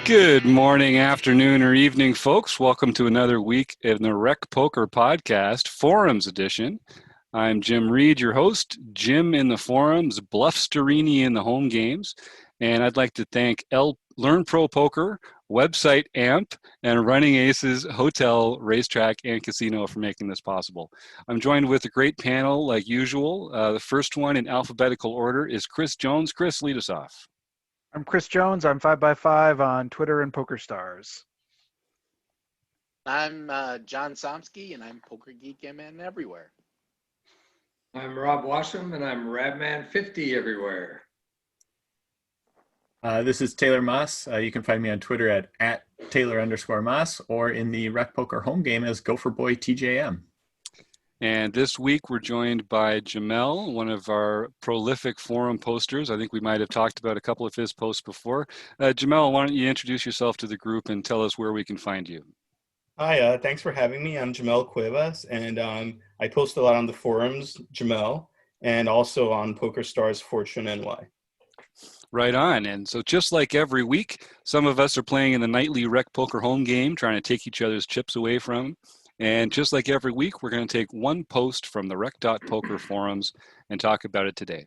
Good morning, afternoon, or evening, folks. Welcome to another week in the Rec Poker Podcast, Forums Edition. I'm Jim Reed, your host, Jim in the forums, Bluff Sterini in the home games, and I'd like to thank Learn Pro Poker, Website AMP, and Running Aces Hotel, Racetrack, and Casino for making this possible. I'm joined with a great panel like usual. The first one in alphabetical order is Chris Jones. Chris, lead us off. I'm Chris Jones. I'm 5x5 on Twitter and PokerStars. I'm John Somsky, and I'm Poker Geek MN everywhere. I'm Rob Washam, and I'm Rabman50 everywhere. This is Taylor Moss. You can find me on Twitter at Taylor_Moss or in the Rec Poker home game as Gopherboy TJM. And this week we're joined by Jamel, one of our prolific forum posters. I think we might have talked about a couple of his posts before. Jamel, why don't you introduce yourself to the group and tell us where we can find you? Hi, thanks for having me. I'm Jamel Cuevas, and I post a lot on the forums, Jamel, and also on PokerStars Fortune NY. Right on. And so just like every week, some of us are playing in the nightly Rec Poker home game, trying to take each other's chips away from them. And just like every week, we're going to take one post from the Rec.Poker forums and talk about it today.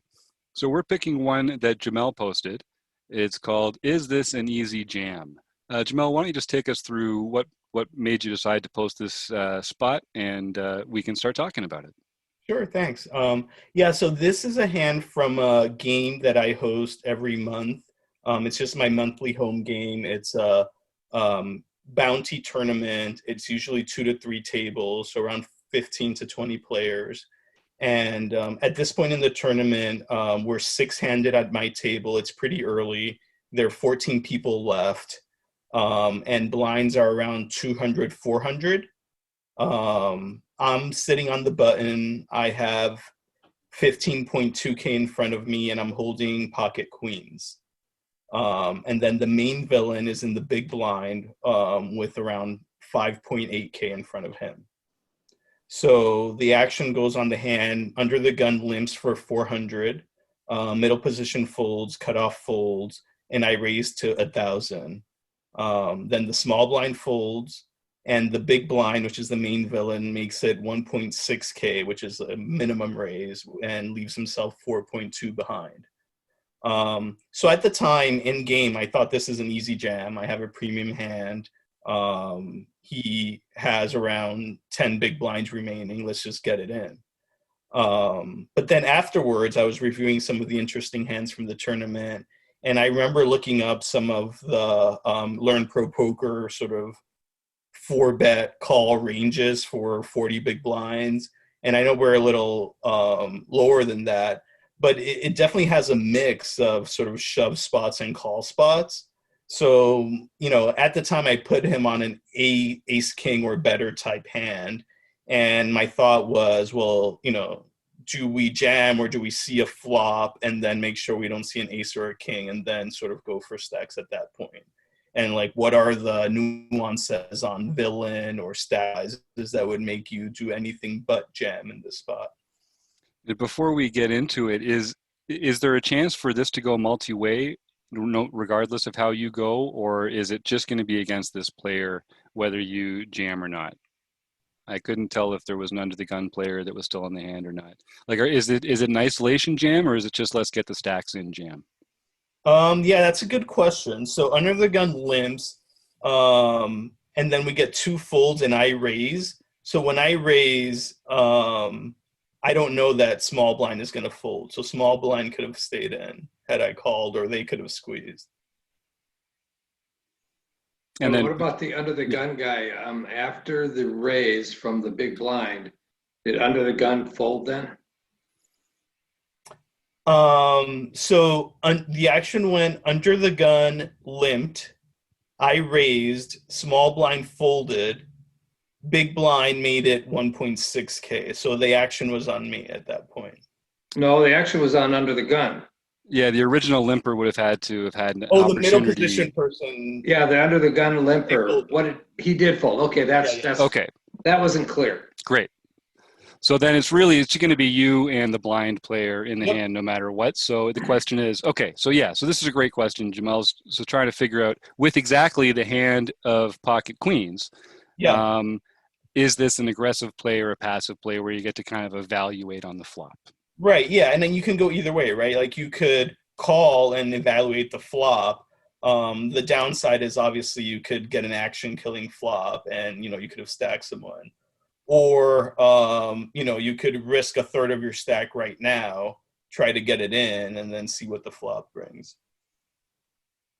So we're picking one that Jamel posted. It's called, Is This an Easy Jam? Jamel, why don't you just take us through what made you decide to post this spot, and we can start talking about it. Sure, thanks. So this is a hand from a game that I host every month. It's just my monthly home game. It's a bounty tournament. It's usually 2 to 3 tables, so around 15 to 20 players. And at this point in the tournament, we're 6-handed at my table. It's pretty early. There are 14 people left, and blinds are around 200, 400. I'm sitting on the button. I have 15.2K in front of me, and I'm holding pocket queens. And then the main villain is in the big blind with around 5.8K in front of him. So the action goes on the hand, under the gun limps for 400, middle position folds, cutoff folds, and I raise to 1,000. Then the small blind folds, and the big blind, which is the main villain, makes it 1.6K, which is a minimum raise, and leaves himself 4.2 behind. So at the time in game, I thought this is an easy jam. I have a premium hand. He has around 10 big blinds remaining. Let's just get it in. But then afterwards, I was reviewing some of the interesting hands from the tournament, and I remember looking up some of the Learn Pro Poker sort of 4-bet call ranges for 40 big blinds. And I know we're a little lower than that, but it definitely has a mix of sort of shove spots and call spots. So, at the time I put him on an ace king or better type hand. And my thought was, well, do we jam or do we see a flop and then make sure we don't see an ace or a king and then sort of go for stacks at that point? And what are the nuances on villain or stacks that would make you do anything but jam in this spot? Before we get into it, is there a chance for this to go multi-way, regardless of how you go, or is it just going to be against this player, whether you jam or not? I couldn't tell if there was an under the gun player that was still in the hand or not. Is it an isolation jam, or is it just let's get the stacks in jam? Yeah, that's a good question. So under the gun limps, and then we get 2 folds and I raise. So when I raise, I don't know that small blind is going to fold. So small blind could have stayed in had I called, or they could have squeezed. And then, what about the under the gun guy? After the raise from the big blind, did under the gun fold then? The action went under the gun limped. I raised, small blind folded, big blind made it 1.6K. So the action was on me at that point. No, the action was on under the gun. Yeah, the original limper would have had to have had an opportunity. The middle position person. Yeah, the under the gun limper. He did fold. Okay, that's okay. That wasn't clear. Great. So then it's going to be you and the blind player in the Yep. hand no matter what. So the question is, okay, so this is a great question, Jamel's. So trying to figure out with exactly the hand of pocket queens, Yeah. is this an aggressive play or a passive play where you get to kind of evaluate on the flop? Right, yeah, and then you can go either way, right? Like you could call and evaluate the flop. The downside is obviously you could get an action killing flop and you could have stacked someone. Or you could risk a third of your stack right now, try to get it in, and then see what the flop brings.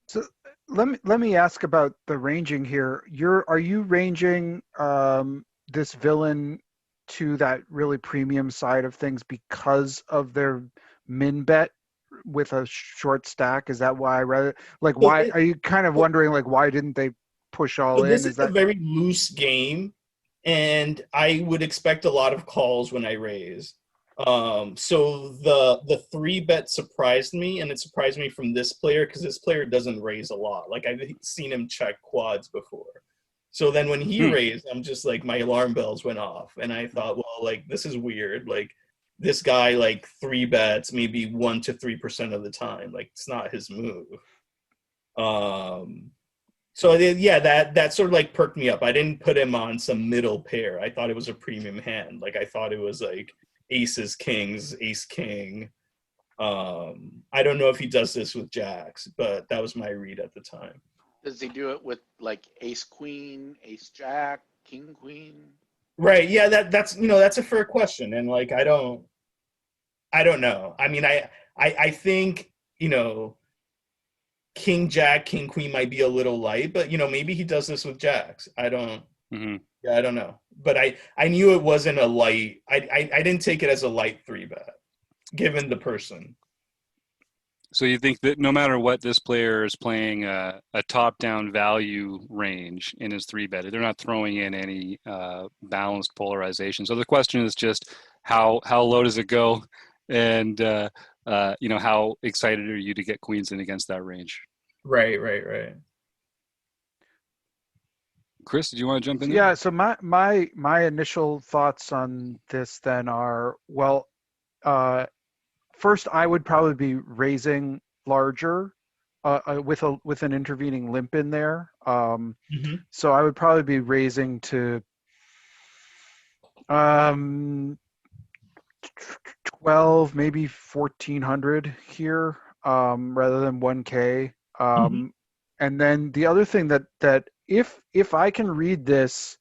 So let me ask about the ranging here. Are you ranging this villain to that really premium side of things because of their min bet with a short stack? Is that why? Rather, like, So why are you kind of wondering like why didn't they push all this in? is a very loose game, and I would expect a lot of calls when I raise. So the 3-bet surprised me, and it surprised me from this player because this player doesn't raise a lot. Like I've seen him check quads before. So then when he raised, I'm just like my alarm bells went off, and I thought, well, like this is weird. Like this guy like 3-bets maybe 1 to 3% of the time. Like it's not his move. So yeah, that sort of like perked me up. I didn't put him on some middle pair. I thought it was a premium hand. Like I thought it was like aces, kings, ace, king. I don't know if he does this with jacks, but that was my read at the time. Does he do it with like ace queen, ace jack, king queen? Right. Yeah. That's a fair question, and like I don't know. I mean, I think king jack, king queen might be a little light, but maybe he does this with jacks. I don't. Mm-hmm. Yeah, I don't know. But I knew it wasn't a light. I didn't take it as a light 3-bet, given the person. So you think that no matter what, this player is playing a top-down value range in his 3-bet. They're not throwing in any balanced polarization. So the question is just how low does it go, and how excited are you to get queens in against that range? Right. Chris, did you want to jump in there? Yeah. So my initial thoughts on this then are first, I would probably be raising larger with an intervening limp in there. So I would probably be raising to 12, maybe 1,400 here, rather than 1K. And then the other thing that if I can read this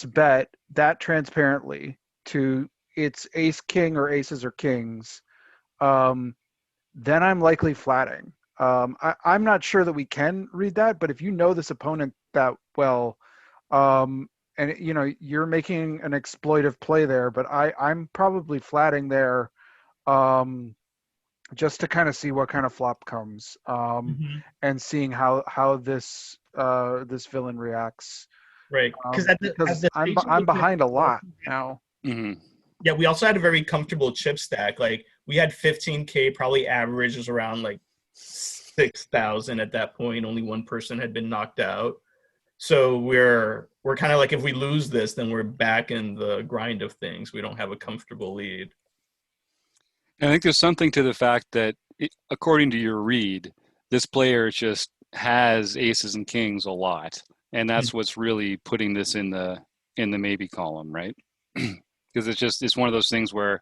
bet that transparently to it's ace king or aces or kings, then I'm likely flatting. I'm not sure that we can read that, but if you know this opponent that well, and you're making an exploitive play there, but I'm probably flatting there, just to kind of see what kind of flop comes, and seeing how this villain reacts. Right. Because I'm behind a lot now. Mm-hmm. Yeah, we also had a very comfortable chip stack. Like we had 15K, probably average is around like 6,000 at that point. Only one person had been knocked out. So we're kind of like, if we lose this, then we're back in the grind of things. We don't have a comfortable lead. And I think there's something to the fact that, according to your read, this player just has aces and kings a lot, and that's what's really putting this in the maybe column, right? Because it's one of those things where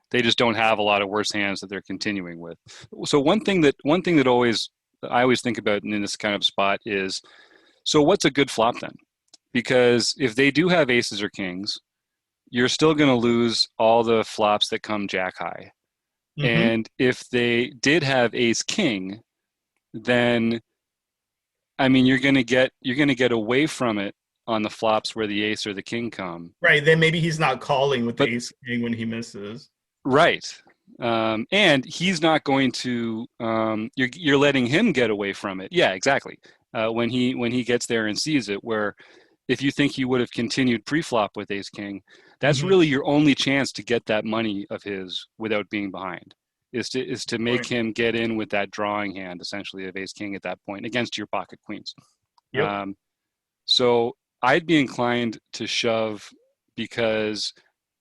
they just don't have a lot of worse hands that they're continuing with. So one thing that I always think about in this kind of spot is, so what's a good flop then? Because if they do have aces or kings, you're still going to lose all the flops that come jack high. And if they did have ace king, then I mean you're going to get away from it on the flops where the ace or the king come. Right. Then maybe he's not calling with the ace king when he misses. Right. And he's not going to. You're letting him get away from it. Yeah, exactly. When he gets there and sees it, where if you think he would have continued pre-flop with ace king, that's really your only chance to get that money of his without being behind. Is to make him get in with that drawing hand, essentially, of ace king at that point against your pocket queens. Yep. So I'd be inclined to shove, because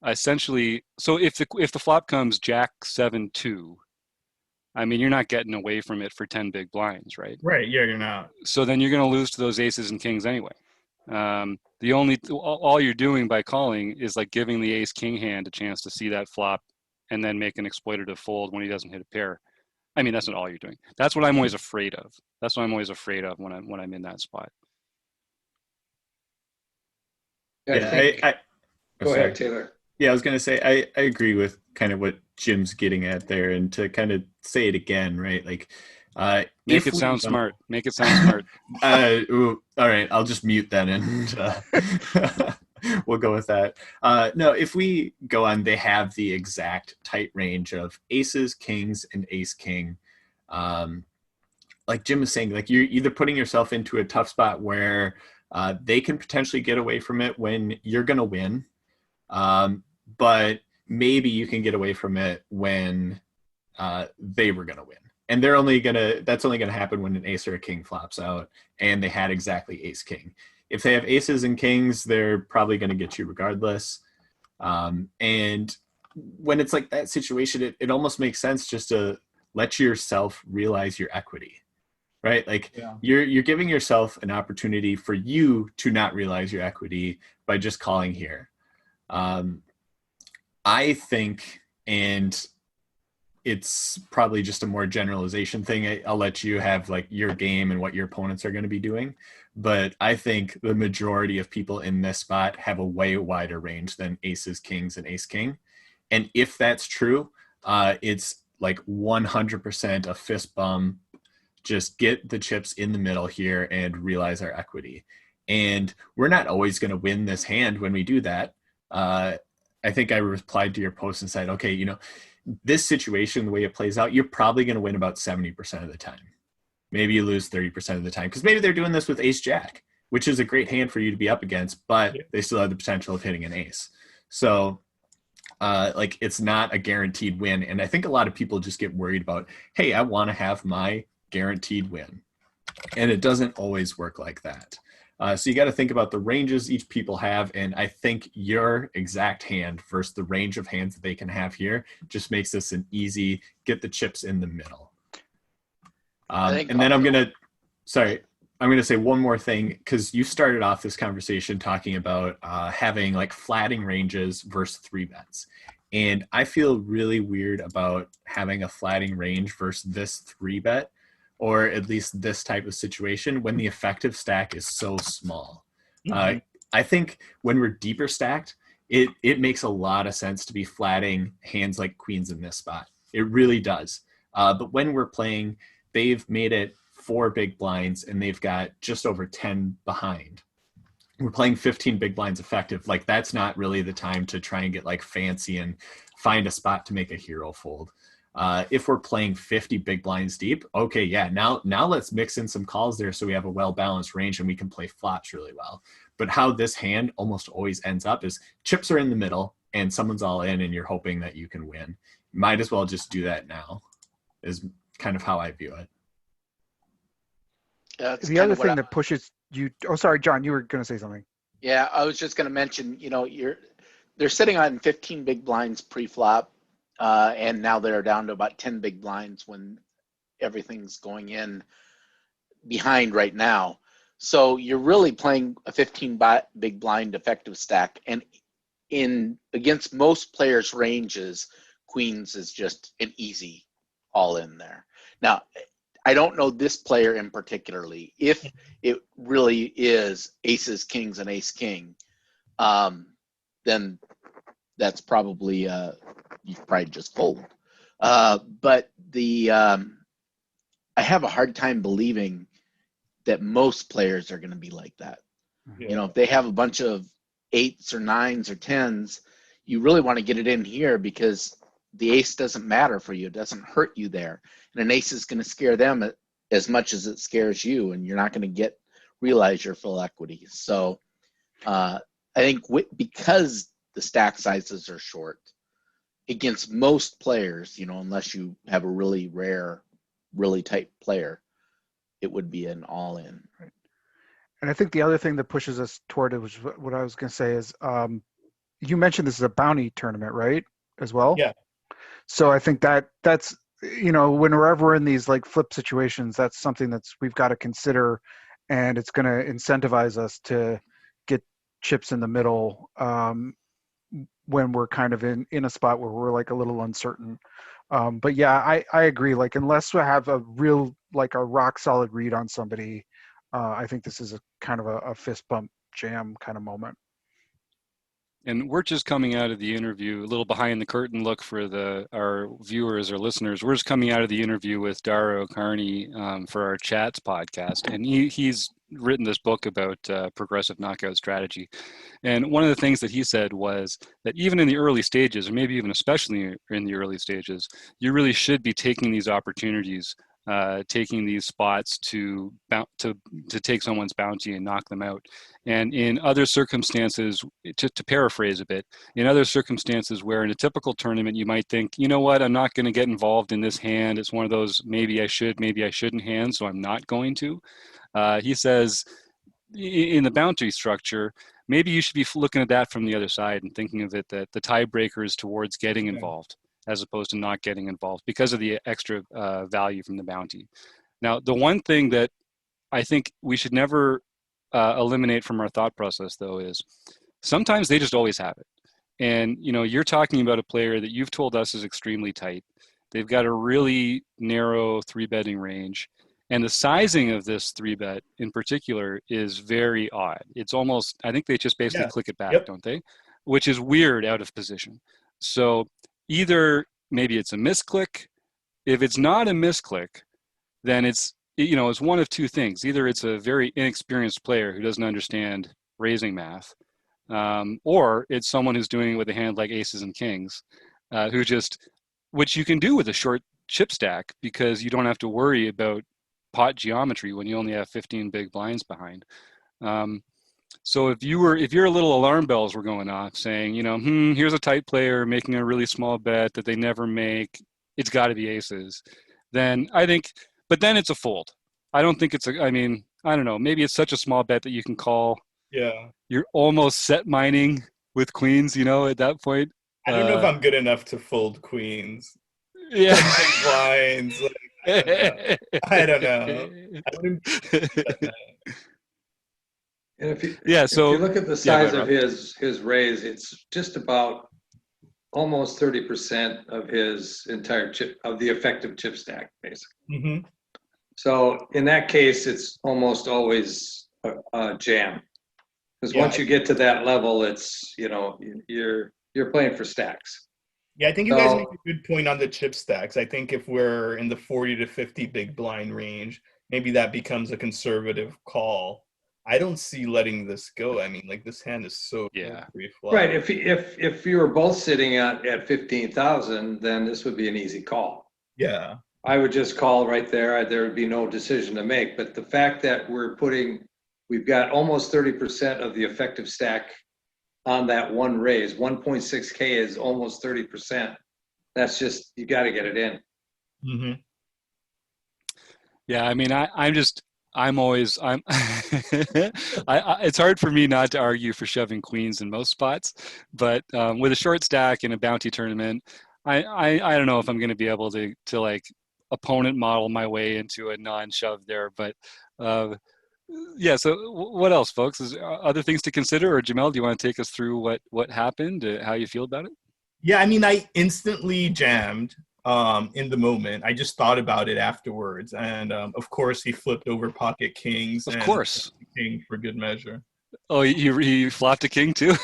essentially, so if the flop comes Jack 7-2, I mean, you're not getting away from it for 10 big blinds, right? Right. Yeah, you're not. So then you're going to lose to those aces and kings anyway. All you're doing by calling is like giving the ace king hand a chance to see that flop and then make an exploitative fold when he doesn't hit a pair. I mean, that's not all you're doing. That's what I'm always afraid of. That's what I'm always afraid of when I'm in that spot. Go ahead, Taylor. Yeah, I was going to say, I agree with kind of what Jim's getting at there, and to kind of say it again, right? Like, Make it sound smart. Make it sound smart. All right, I'll just mute that and we'll go with that. No, if we go on, they have the exact tight range of aces, kings, and ace king. Like Jim was saying, like you're either putting yourself into a tough spot where they can potentially get away from it when you're going to win. But maybe you can get away from it when they were going to win. And that's only going to happen when an ace or a king flops out and they had exactly ace king. If they have aces and kings, they're probably going to get you regardless. And when it's like that situation, it almost makes sense just to let yourself realize your equity, right? Like you're giving yourself an opportunity for you to not realize your equity by just calling here. I think, and it's probably just a more generalization thing. I'll let you have like your game and what your opponents are going to be doing. But I think the majority of people in this spot have a way wider range than aces, kings, and ace king. And if that's true, it's like 100% a fist bump. Just get the chips in the middle here and realize our equity. And we're not always going to win this hand when we do that. I think I replied to your post and said, okay, this situation, the way it plays out, you're probably going to win about 70% of the time. Maybe you lose 30% of the time because maybe they're doing this with ace jack, which is a great hand for you to be up against, but they still have the potential of hitting an ace. So like it's not a guaranteed win. And I think a lot of people just get worried about, hey, I want to have my guaranteed win. And it doesn't always work like that. So you got to think about the ranges each people have. And I think your exact hand versus the range of hands that they can have here just makes this an easy, get the chips in the middle. And then I'm going to say one more thing, because you started off this conversation talking about having like flatting ranges versus 3-bets. And I feel really weird about having a flatting range versus this 3-bet, or at least this type of situation when the effective stack is so small. Mm-hmm. I think when we're deeper stacked, it makes a lot of sense to be flatting hands like queens in this spot. It really does. But when we're playing, they've made it 4 big blinds and they've got just over 10 behind. We're playing 15 big blinds effective. Like that's not really the time to try and get like fancy and find a spot to make a hero fold. If we're playing 50 big blinds deep, okay, yeah, now let's mix in some calls there so we have a well-balanced range and we can play flops really well. But how this hand almost always ends up is chips are in the middle and someone's all in and you're hoping that you can win. Might as well just do that now, is kind of how I view it. The other thing that pushes you, oh, sorry, John, you were going to say something. Yeah, I was just going to mention, they're sitting on 15 big blinds pre-flop. And now they're down to about 10 big blinds when everything's going in behind right now. So you're really playing a 15 big blind effective stack. And against most players' ranges, queens is just an easy all in there. Now, I don't know this player in particularly. If it really is aces, kings, and ace king, then that's probably you probably just fold. But I have a hard time believing that most players are going to be like that. Yeah. If they have a bunch of 8s or 9s or 10s, you really want to get it in here because the ace doesn't matter for you. It doesn't hurt you there. And an ace is going to scare them as much as it scares you, and you're not going to realize your full equity. So I think because the stack sizes are short against most players, unless you have a really rare, really tight player, it would be an all-in. Right. And I think the other thing that pushes us toward it, which what I was going to say is you mentioned this is a bounty tournament, right? As well. Yeah. So I think that's whenever we're in these like flip situations, that's something we've got to consider, and it's going to incentivize us to get chips in the middle when we're kind of in a spot where we're like a little uncertain. But yeah, I agree. Like unless we have a real like a rock solid read on somebody, I think this is a kind of a fist bump jam kind of moment. And we're just coming out of the interview, a little behind the curtain look for our viewers or listeners. We're just coming out of the interview with Dara Carney for our Chats podcast, and he's written this book about progressive knockout strategy. And one of the things that he said was that even in the early stages, or maybe even especially in the early stages, you really should be taking these opportunities, taking these spots to take someone's bounty and knock them out. And in other circumstances, to paraphrase a bit, in other circumstances where in a typical tournament you might think, you know what, I'm not going to get involved in this hand. It's one of those maybe I should, maybe I shouldn't hands, so I'm not going to. He says in the boundary structure, maybe you should be looking at that from the other side and thinking of it that the tiebreaker is towards getting involved as opposed to not getting involved because of the extra value from the bounty. Now, the one thing that I think we should never eliminate from our thought process, though, is sometimes they just always have it. And, you're talking about a player that you've told us is extremely tight. They've got a really narrow 3-betting range. And the sizing of this 3-bet in particular is very odd. It's almost, I think they just basically click it back, don't they? Which is weird out of position. So either maybe it's a misclick. If it's not a misclick, then it's one of two things. Either it's a very inexperienced player who doesn't understand raising math, or it's someone who's doing it with a hand like aces and kings, which you can do with a short chip stack because you don't have to worry about pot geometry when you only have 15 big blinds behind. So if your little alarm bells were going off saying, here's a tight player making a really small bet that they never make, it's got to be aces, then I think, but then it's a fold. I don't think I don't know, maybe it's such a small bet that you can call. Yeah. You're almost set mining with queens, at that point. I don't know if I'm good enough to fold queens. Yeah. Big blinds. I don't know. And if you so look at the size of his raise, it's just about almost 30% of his entire chip of the effective chip stack, basically. Mm-hmm. So in that case, it's almost always a jam, because once you get to that level, it's you're playing for stacks. Yeah, I think you guys make a good point on the chip stacks. I think if we're in the 40 to 50 big blind range, maybe that becomes a conservative call. I don't see letting this go. I mean, like this hand is so free flop. Right. If you were both sitting at 15,000, then this would be an easy call. Yeah. I would just call right there. There would be no decision to make. But the fact that we've got almost 30% of the effective stack on that one raise, 1.6K is almost 30%. That's just, you got to get it in. Mm-hmm. Yeah, I mean, it's hard for me not to argue for shoving queens in most spots, but with a short stack in a bounty tournament, I don't know if I'm going to be able to like opponent model my way into a non-shove there, but yeah. So what else, folks? Is other things to consider, or Jamel, do you want to take us through what happened, how you feel about it? Yeah, I mean, I instantly jammed in the moment. I just thought about it afterwards, and of course, he flipped over pocket kings. Of course, king for good measure. Oh, he flopped a king too.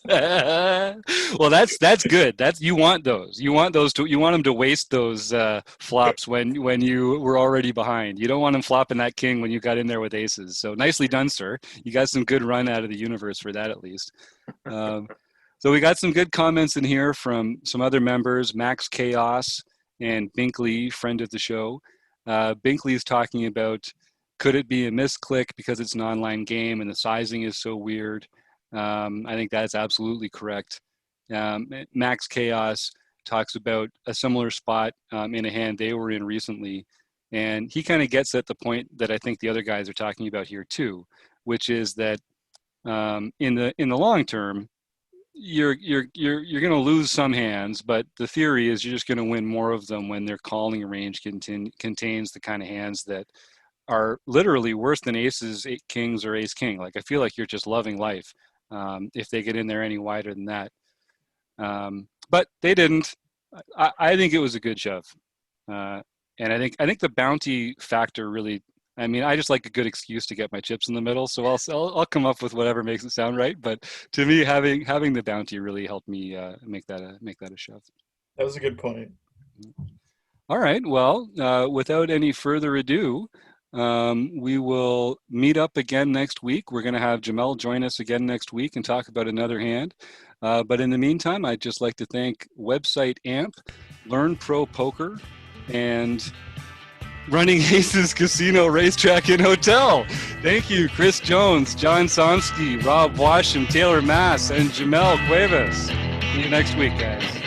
Well, that's good. You want those. You want them to waste those flops when you were already behind. You don't want them flopping that king when you got in there with aces. So nicely done, sir. You got some good run out of the universe for that, at least. So we got some good comments in here from some other members, Max Chaos and Binkley, friend of the show. Binkley is talking about, could it be a misclick because it's an online game and the sizing is so weird? I think that's absolutely correct. Max Chaos talks about a similar spot in a hand they were in recently. And he kind of gets at the point that I think the other guys are talking about here too, which is that in the long term, you're going to lose some hands, but the theory is you're just going to win more of them when their calling range contains the kind of hands that are literally worse than aces, kings, or ace king. Like, I feel like you're just loving life if they get in there any wider than that. But they didn't. I think it was a good shove, and I think the bounty factor really. I mean, I just like a good excuse to get my chips in the middle, so I'll come up with whatever makes it sound right. But to me, having the bounty really helped me make that a shove. That was a good point. All right. Well, without any further ado, we will meet up again next week. We're going to have Jamel join us again next week and talk about another hand. But in the meantime, I'd just like to thank website AMP, Learn Pro Poker, and Running Aces Casino, Racetrack, and Hotel. Thank you, Chris Jones, John Somsky, Rob Washam, Taylor Mass, and Jamel Cuevas. See you next week, guys.